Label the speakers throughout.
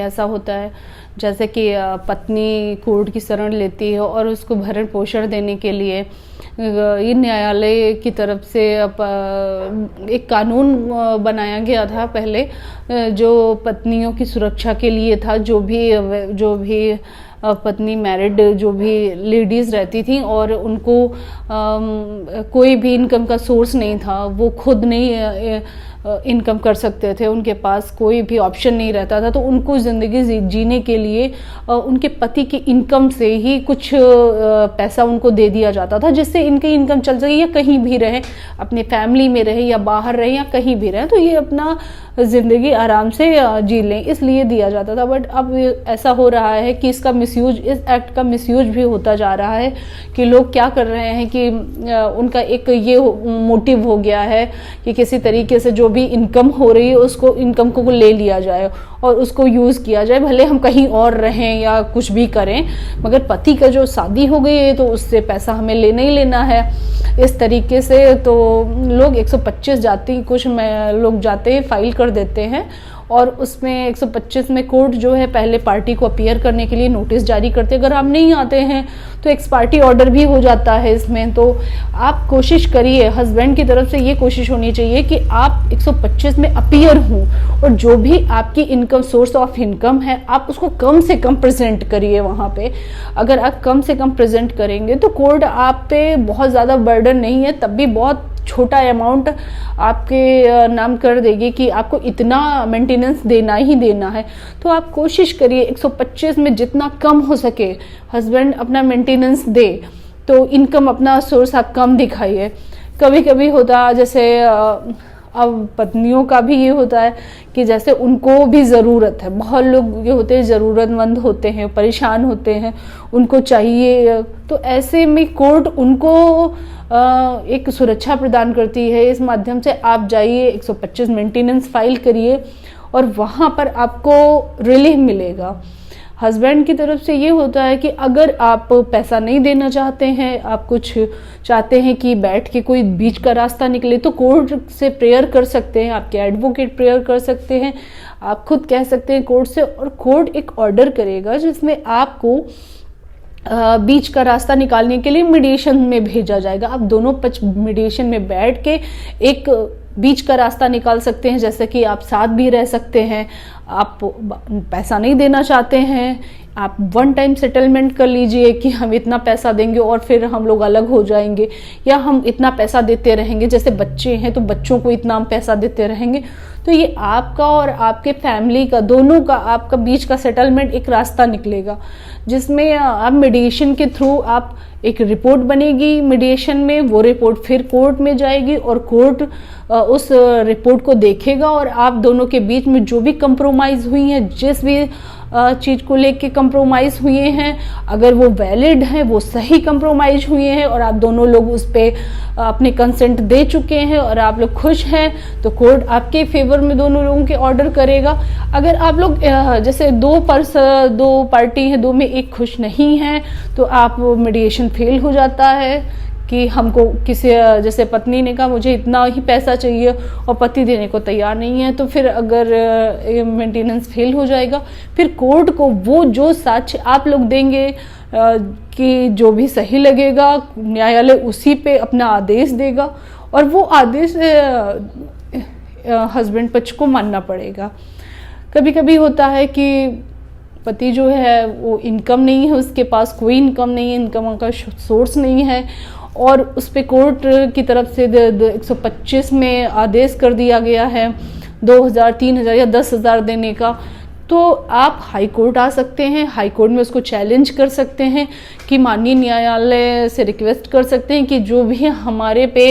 Speaker 1: ऐसा होता है जैसे कि पत्नी कोर्ट की शरण लेती है और उसको भरण पोषण देने के लिए ये न्यायालय की तरफ से एक कानून बनाया गया था पहले, जो पत्नियों की सुरक्षा के लिए था। जो भी पत्नी मैरिड जो भी लेडीज़ रहती थी और उनको कोई भी इनकम का सोर्स नहीं था, वो खुद नहीं इनकम कर सकते थे, उनके पास कोई भी ऑप्शन नहीं रहता था, तो उनको ज़िंदगी जीने के लिए उनके पति की इनकम से ही कुछ पैसा उनको दे दिया जाता था, जिससे इनकी इनकम चल सके या कहीं भी रहे, अपने फैमिली में रहे या बाहर रहे या कहीं भी रहे, तो ये अपना ज़िंदगी आराम से जी लें, इसलिए दिया जाता था। बट अब ऐसा हो रहा है कि इसका मिसयूज, इस एक्ट का मिसयूज भी होता जा रहा है कि लोग क्या कर रहे हैं कि उनका एक ये मोटिव हो गया है कि किसी तरीके से जो भी इनकम हो रही है उसको इनकम को ले लिया जाए और उसको यूज़ किया जाए, भले हम कहीं और रहें या कुछ भी करें, मगर पति का जो शादी हो गई है तो उससे पैसा हमें लेना ही लेना है। इस तरीके से तो लोग 125 जाति कुछ लोग जाते हैं, फाइल कर देते हैं और उसमें 125 में कोर्ट जो है पहले पार्टी को अपीयर करने के लिए नोटिस जारी करते हैं। अगर आप नहीं आते हैं तो एक्स पार्टी ऑर्डर भी हो जाता है इसमें। तो आप कोशिश करिए, हस्बैंड की तरफ से ये कोशिश होनी चाहिए कि आप 125 में अपीयर हों और जो भी आपकी इनकम, सोर्स ऑफ इनकम है, आप उसको कम से कम प्रेजेंट करिए वहाँ पे। अगर आप कम से कम प्रेजेंट करेंगे तो कोर्ट आप पे बहुत ज़्यादा बर्डन नहीं है, तब भी बहुत छोटा अमाउंट आपके नाम कर देगी कि आपको इतना मेंटेनेंस देना ही देना है। तो आप कोशिश करिए 125 में जितना कम हो सके हस्बैंड अपना मेंटेनेंस दे, तो इनकम अपना सोर्स आप कम दिखाइए। कभी कभी होता जैसे अब पत्नियों का भी ये होता है कि जैसे उनको भी ज़रूरत है, बहुत लोग ये होते हैं ज़रूरतमंद होते हैं, परेशान होते हैं, उनको चाहिए, तो ऐसे में कोर्ट उनको एक सुरक्षा प्रदान करती है। इस माध्यम से आप जाइए, 125 मेंटेनेंस फाइल करिए और वहाँ पर आपको रिलीफ मिलेगा। हस्बैंड की तरफ से ये होता है कि अगर आप पैसा नहीं देना चाहते हैं, आप कुछ चाहते हैं कि बैठ के कोई बीच का रास्ता निकले, तो कोर्ट से प्रेयर कर सकते हैं, आपके एडवोकेट प्रेयर कर सकते हैं, आप खुद कह सकते हैं कोर्ट से, और कोर्ट एक ऑर्डर करेगा जिसमें आपको बीच का रास्ता निकालने के लिए मीडिएशन में भेजा जाएगा। आप दोनों पक्ष मीडिएशन में बैठ के एक बीच का रास्ता निकाल सकते हैं, जैसे कि आप साथ भी रह सकते हैं, आप पैसा नहीं देना चाहते हैं, आप वन टाइम सेटलमेंट कर लीजिए कि हम इतना पैसा देंगे और फिर हम लोग अलग हो जाएंगे, या हम इतना पैसा देते रहेंगे, जैसे बच्चे हैं तो बच्चों को इतना हम पैसा देते रहेंगे। तो ये आपका और आपके फैमिली का, दोनों का, आपका बीच का सेटलमेंट एक रास्ता निकलेगा, जिसमें आप मीडिएशन के थ्रू आप एक रिपोर्ट बनेगी मीडिएशन में, वो रिपोर्ट फिर कोर्ट में जाएगी और कोर्ट उस रिपोर्ट को देखेगा और आप दोनों के बीच में जो भी कंप्रोमाइज़ हुई है, जिस भी चीज़ को लेके कंप्रोमाइज़ हुए हैं, अगर वो वैलिड हैं, वो सही कंप्रोमाइज़ हुए हैं और आप दोनों लोग उस पर अपने कंसेंट दे चुके हैं और आप लोग खुश हैं, तो कोर्ट आपके फेवर में दोनों लोगों के ऑर्डर करेगा। अगर आप लोग जैसे दो पार्टी हैं, दो में एक खुश नहीं है, तो आप मीडिएशन फेल हो जाता है कि हमको किसी, जैसे पत्नी ने कहा मुझे इतना ही पैसा चाहिए और पति देने को तैयार नहीं है, तो फिर अगर मेंटेनेंस फेल हो जाएगा, फिर कोर्ट को वो जो साक्ष्य आप लोग देंगे कि जो भी सही लगेगा, न्यायालय उसी पे अपना आदेश देगा और वो आदेश हस्बैंड पक्ष को मानना पड़ेगा। कभी कभी होता है कि पति जो है वो इनकम नहीं है, उसके पास कोई इनकम नहीं है, इनकम का सोर्स नहीं है, और उस पे कोर्ट की तरफ से 125 में आदेश कर दिया गया है 2000, 3000 या 10,000 देने का, तो आप हाई कोर्ट आ सकते हैं, हाई कोर्ट में उसको चैलेंज कर सकते हैं कि माननीय न्यायालय से रिक्वेस्ट कर सकते हैं कि जो भी हमारे पे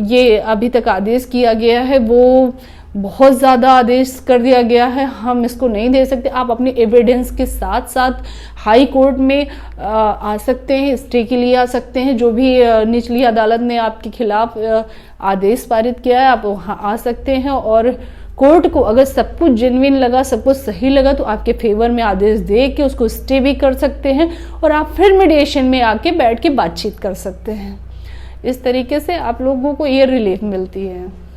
Speaker 1: ये अभी तक आदेश किया गया है वो बहुत ज़्यादा आदेश कर दिया गया है, हम इसको नहीं दे सकते। आप अपने एविडेंस के साथ साथ हाई कोर्ट में आ सकते हैं, स्टे के लिए आ सकते हैं, जो भी निचली अदालत ने आपके खिलाफ आदेश पारित किया है आप वहाँ आ सकते हैं, और कोर्ट को अगर सब कुछ जेन्युइन लगा, सब कुछ सही लगा, तो आपके फेवर में आदेश दे के उसको स्टे भी कर सकते हैं और आप फिर मीडिएशन में आके बैठ के बातचीत कर सकते हैं। इस तरीके से आप लोगों को ये रिलीफ मिलती है।